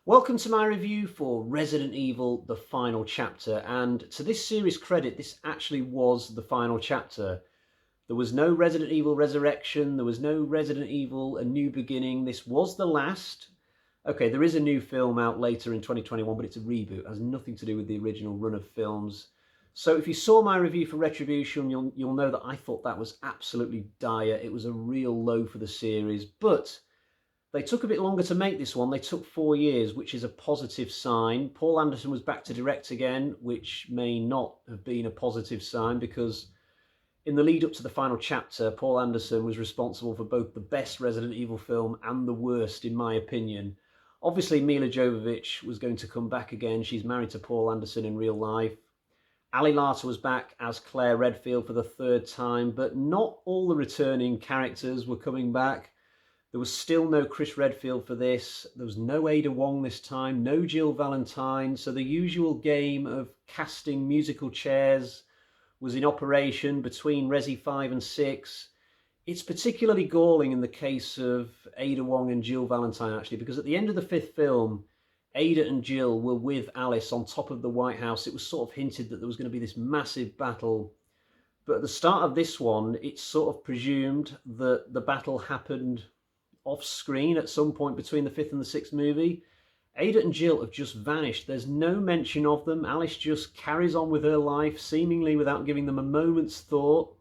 Welcome to my review for Resident Evil, the final chapter, and to this series' credit, this actually was the final chapter. There was no Resident Evil Resurrection, there was no Resident Evil A New Beginning, this was the last. Okay, there is a new film out later in 2021, but it's a reboot, it has nothing to do with the original run of films. So if you saw my review for Retribution, you'll know that I thought that was absolutely dire. It was a real low for the series, but they took a bit longer to make this one. They took 4 years, which is a positive sign. Paul Anderson was back to direct again, which may not have been a positive sign because in the lead up to the final chapter, Paul Anderson was responsible for both the best Resident Evil film and the worst, in my opinion. Obviously, Milla Jovavich was going to come back again. She's married to Paul Anderson in real life. Ali Larter was back as Claire Redfield for the 3rd time, but not all the returning characters were coming back. There was still no Chris Redfield for this. There was no Ada Wong this time, no Jill Valentine. So the usual game of casting musical chairs was in operation between Resi 5 and 6. It's particularly galling in the case of Ada Wong and Jill Valentine, actually, because at the end of the 5th film, Ada and Jill were with Alice on top of the White House. It was sort of hinted that there was going to be this massive battle. But at the start of this one, it's sort of presumed that the battle happened off screen at some point between the 5th and the 6th movie. Ada and Jill have just vanished. There's no mention of them. Alice just carries on with her life, seemingly without giving them a moment's thought.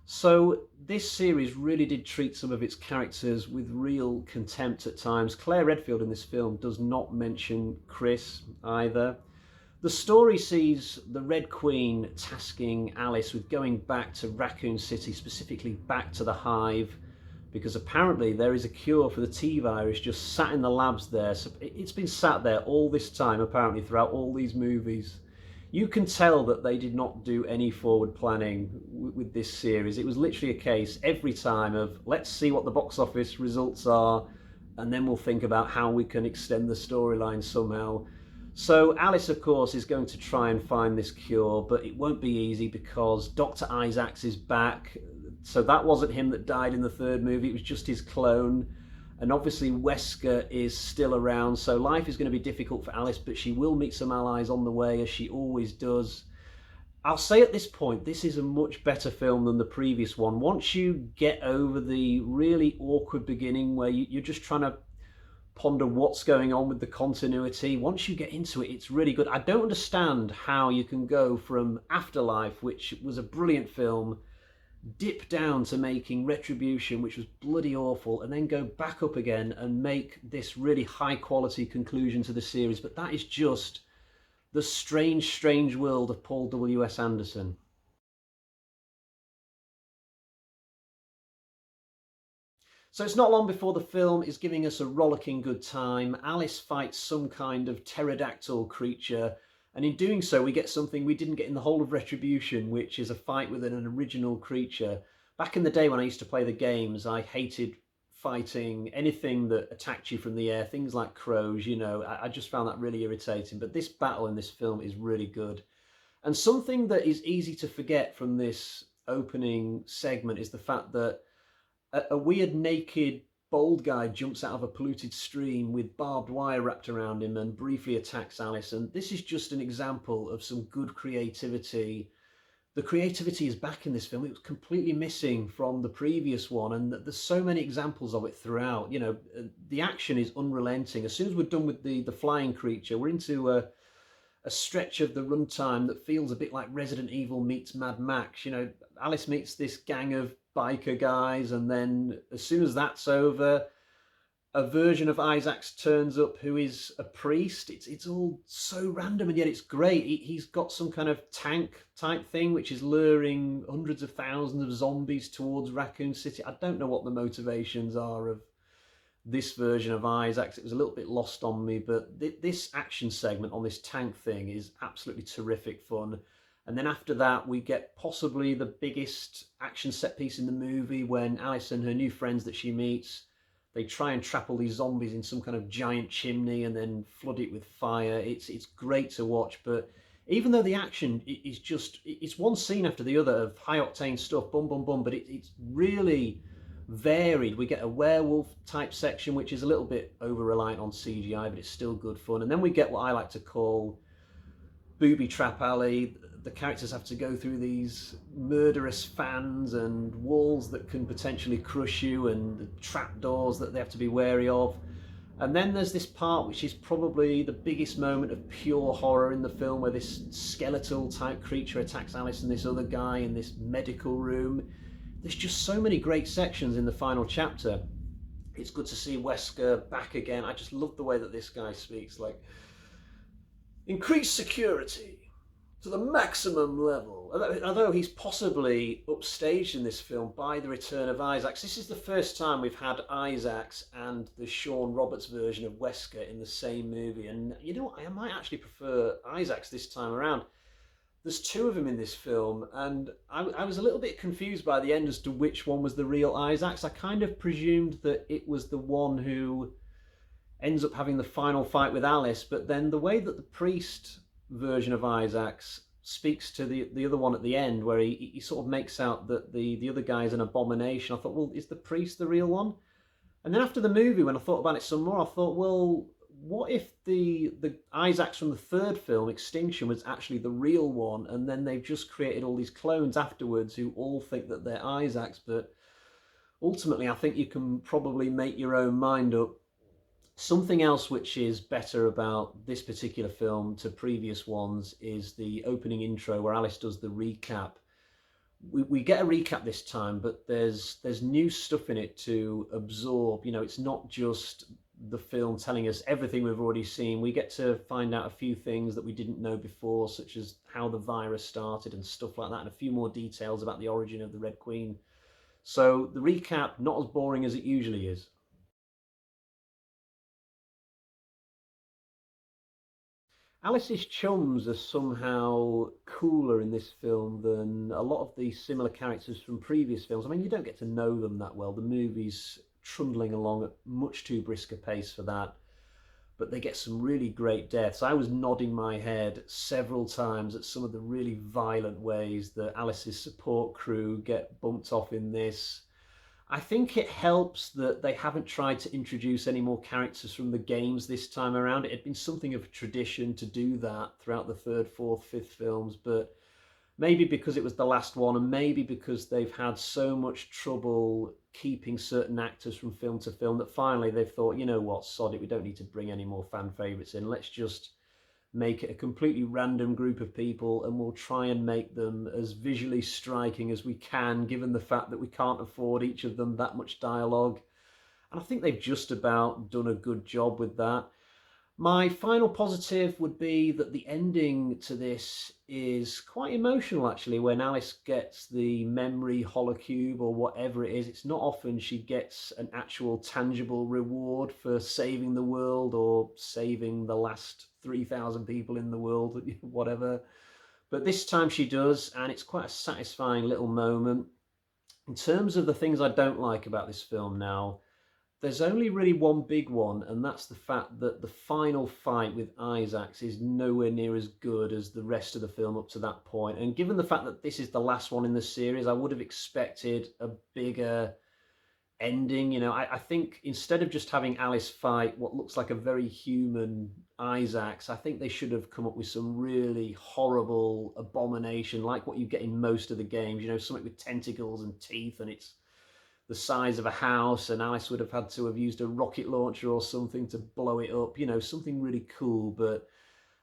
So this series really did treat some of its characters with real contempt at times. Claire Redfield in this film does not mention Chris either. The story sees the Red Queen tasking Alice with going back to Raccoon City, specifically back to the Hive, because apparently there is a cure for the T-virus just sat in the labs there. So it's been sat there all this time, apparently, throughout all these movies. You can tell that they did not do any forward planning with this series. It was literally a case every time of, let's see what the box office results are, and then we'll think about how we can extend the storyline somehow. So Alice, of course, is going to try and find this cure, but it won't be easy because Dr. Isaacs is back. So that wasn't him that died in the 3rd movie, it was just his clone. And obviously Wesker is still around, so life is going to be difficult for Alice, but she will meet some allies on the way, as she always does. I'll say at this point, this is a much better film than the previous one. Once you get over the really awkward beginning where you're just trying to ponder what's going on with the continuity, once you get into it, it's really good. I don't understand how you can go from Afterlife, which was a brilliant film, dip down to making Retribution, which was bloody awful, and then go back up again and make this really high quality conclusion to the series. But that is just the strange, strange world of Paul W.S. Anderson. So it's not long before the film is giving us a rollicking good time. Alice fights some kind of pterodactyl creature, and in doing so we get something we didn't get in the whole of Retribution, which is a fight with an original creature. Back in the day when I used to play the games, I hated fighting anything that attacked you from the air, things like crows, you know, I just found that really irritating. But this battle in this film is really good. And something that is easy to forget from this opening segment is the fact that a weird naked bald guy jumps out of a polluted stream with barbed wire wrapped around him and briefly attacks Alice. And this is just an example of some good creativity. The creativity is back in this film. It was completely missing from the previous one, and there's so many examples of it throughout. You know, the action is unrelenting. As soon as we're done with the flying creature, we're into a stretch of the runtime that feels a bit like Resident Evil meets Mad Max. You know, Alice meets this gang of biker guys, and then as soon as that's over, a version of Isaacs turns up who is a priest. It's all so random, and yet it's great. He's got some kind of tank type thing which is luring hundreds of thousands of zombies towards Raccoon City. I don't know what the motivations are of this version of Isaacs. It was a little bit lost on me, but this action segment on this tank thing is absolutely terrific fun. And then after that, we get possibly the biggest action set piece in the movie when Alice and her new friends that she meets, they try and trap all these zombies in some kind of giant chimney and then flood it with fire. It's great to watch, but even though the action is just, it's one scene after the other of high octane stuff, boom, boom, boom, but it's really varied. We get a werewolf type section, which is a little bit over reliant on CGI, but it's still good fun. And then we get what I like to call booby trap alley. The characters have to go through these murderous fans and walls that can potentially crush you, and the trap doors that they have to be wary of. And then there's this part which is probably the biggest moment of pure horror in the film, where this skeletal type creature attacks Alice and this other guy in this medical room. There's just so many great sections in the final chapter. It's good to see Wesker back again. I just love the way that this guy speaks, like, increased security to the maximum level. Although he's possibly upstaged in this film by the return of Isaacs. This is the first time we've had Isaacs and the Shawn Roberts version of Wesker in the same movie. And you know what? I might actually prefer Isaacs this time around. There's two of them in this film, and I was a little bit confused by the end as to which one was the real Isaacs. I kind of presumed that it was the one who ends up having the final fight with Alice, but then the way that the priest version of Isaacs speaks to the other one at the end, where he sort of makes out that the other guy is an abomination, I thought, well, is the priest the real one? And then after the movie, when I thought about it some more, I thought, well, what if the Isaacs from the third film, Extinction, was actually the real one, and then they've just created all these clones afterwards who all think that they're Isaacs? But ultimately, I think you can probably make your own mind up. Something else which is better about this particular film to previous ones is the opening intro where Alice does the recap. We get a recap this time, but there's new stuff in it to absorb. You know, it's not just the film telling us everything we've already seen. We get to find out a few things that we didn't know before, such as how the virus started and stuff like that, and a few more details about the origin of the Red Queen. So the recap, not as boring as it usually is. Alice's chums are somehow cooler in this film than a lot of the similar characters from previous films. I mean, you don't get to know them that well. The movie's trundling along at much too brisk a pace for that, but they get some really great deaths. I was nodding my head several times at some of the really violent ways that Alice's support crew get bumped off in this. I think it helps that they haven't tried to introduce any more characters from the games this time around. It had been something of a tradition to do that throughout the third, fourth, fifth films, but maybe because it was the last one, and maybe because they've had so much trouble keeping certain actors from film to film, that finally they've thought, you know what, sod it, we don't need to bring any more fan favourites in. Let's just make it a completely random group of people, and we'll try and make them as visually striking as we can, given the fact that we can't afford each of them that much dialogue. And I think they've just about done a good job with that. My final positive would be that the ending to this is quite emotional, actually, when Alice gets the memory holocube or whatever it is. It's not often she gets an actual tangible reward for saving the world or saving the last 3,000 people in the world, whatever. But this time she does, and it's quite a satisfying little moment. In terms of the things I don't like about this film now, there's only really one big one, and that's the fact that the final fight with Isaacs is nowhere near as good as the rest of the film up to that point. And given the fact that this is the last one in the series, I would have expected a bigger ending. You know, I think instead of just having Alice fight what looks like a very human Isaacs, I think they should have come up with some really horrible abomination, like what you get in most of the games, you know, something with tentacles and teeth, and it's the size of a house, and Alice would have had to have used a rocket launcher or something to blow it up, you know, something really cool. But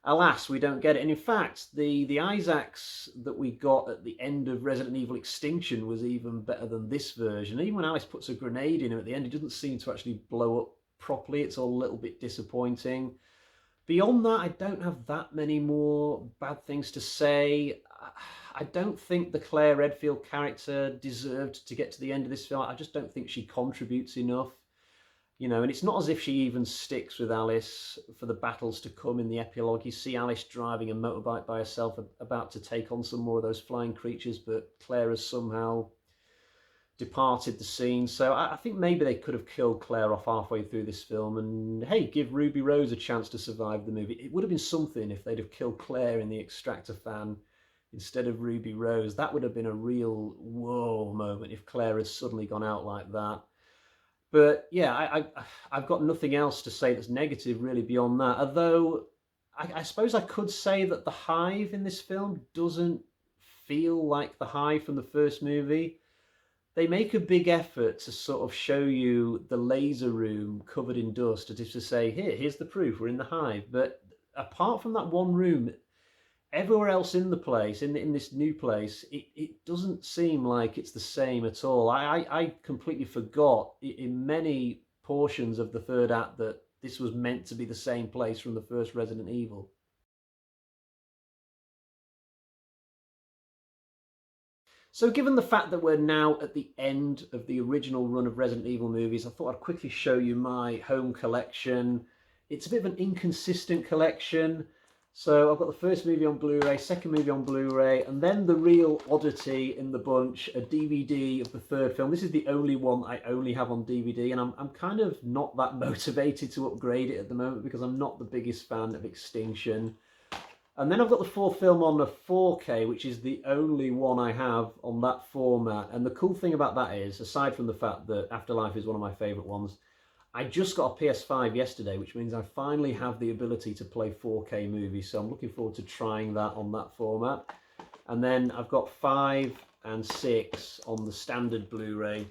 alas, we don't get it. And in fact, the Isaacs that we got at the end of Resident Evil Extinction was even better than this version. Even when Alice puts a grenade in him at the end, it doesn't seem to actually blow up properly. It's all a little bit disappointing. Beyond that, I don't have that many more bad things to say. I don't think the Claire Redfield character deserved to get to the end of this film. I just don't think she contributes enough. You know, and it's not as if she even sticks with Alice for the battles to come in the epilogue. You see Alice driving a motorbike by herself, about to take on some more of those flying creatures, but Claire has somehow departed the scene. So I think maybe they could have killed Claire off halfway through this film and, hey, give Ruby Rose a chance to survive the movie. It would have been something if they'd have killed Claire in the Extractor fan instead of Ruby Rose. That would have been a real whoa moment if Claire had suddenly gone out like that. But yeah, I've got nothing else to say that's negative really beyond that. Although I suppose I could say that the Hive in this film doesn't feel like the Hive from the first movie. They make a big effort to sort of show you the laser room covered in dust, as if to say, here's the proof, we're in the Hive. But apart from that one room, everywhere else in the place, in this new place, it doesn't seem like it's the same at all. I completely forgot in many portions of the third act that this was meant to be the same place from the first Resident Evil. So given the fact that we're now at the end of the original run of Resident Evil movies, I thought I'd quickly show you my home collection. It's a bit of an inconsistent collection. So I've got the first movie on Blu-ray, second movie on Blu-ray, and then the real oddity in the bunch, a DVD of the third film. This is the only one I only have on DVD, and I'm kind of not that motivated to upgrade it at the moment because I'm not the biggest fan of Extinction. And then I've got the fourth film on a 4K, which is the only one I have on that format. And the cool thing about that is, aside from the fact that Afterlife is one of my favourite ones, I just got a PS5 yesterday, which means I finally have the ability to play 4K movies. So I'm looking forward to trying that on that format. And then I've got 5 and 6 on the standard Blu-ray.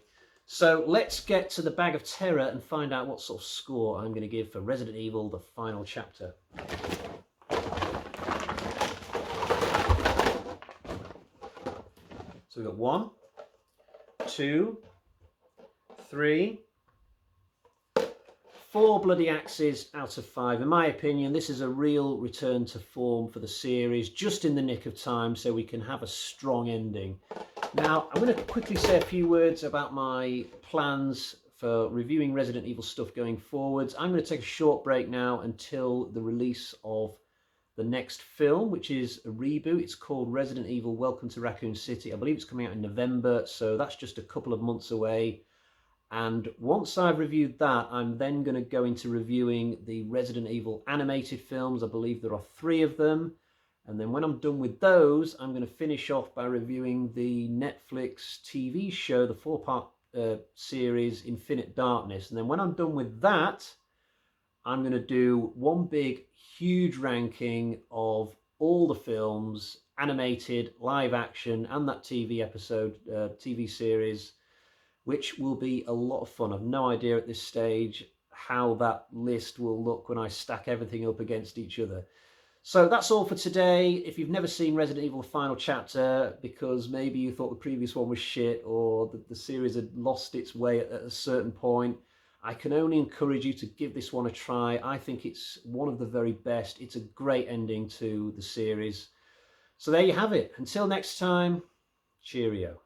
So let's get to the bag of terror and find out what sort of score I'm going to give for Resident Evil, the final chapter. So we've got 1, 2, 3, 4 bloody axes out of 5. In my opinion, this is a real return to form for the series, just in the nick of time so we can have a strong ending. Now, I'm going to quickly say a few words about my plans for reviewing Resident Evil stuff going forwards. I'm going to take a short break now until the release of the next film, which is a reboot. It's called Resident Evil Welcome to Raccoon City. I believe it's coming out in November, so that's just a couple of months away. And once I've reviewed that, I'm then going to go into reviewing the Resident Evil animated films. I believe there are 3 of them. And then when I'm done with those, I'm going to finish off by reviewing the Netflix TV show, the 4-part series Infinite Darkness. And then when I'm done with that, I'm going to do one big, huge ranking of all the films, animated, live action, and that TV episode, TV series, which will be a lot of fun. I've no idea at this stage how that list will look when I stack everything up against each other. So that's all for today. If you've never seen Resident Evil The Final Chapter, because maybe you thought the previous one was shit, or the series had lost its way at a certain point, I can only encourage you to give this one a try. I think it's one of the very best. It's a great ending to the series. So there you have it. Until next time, cheerio.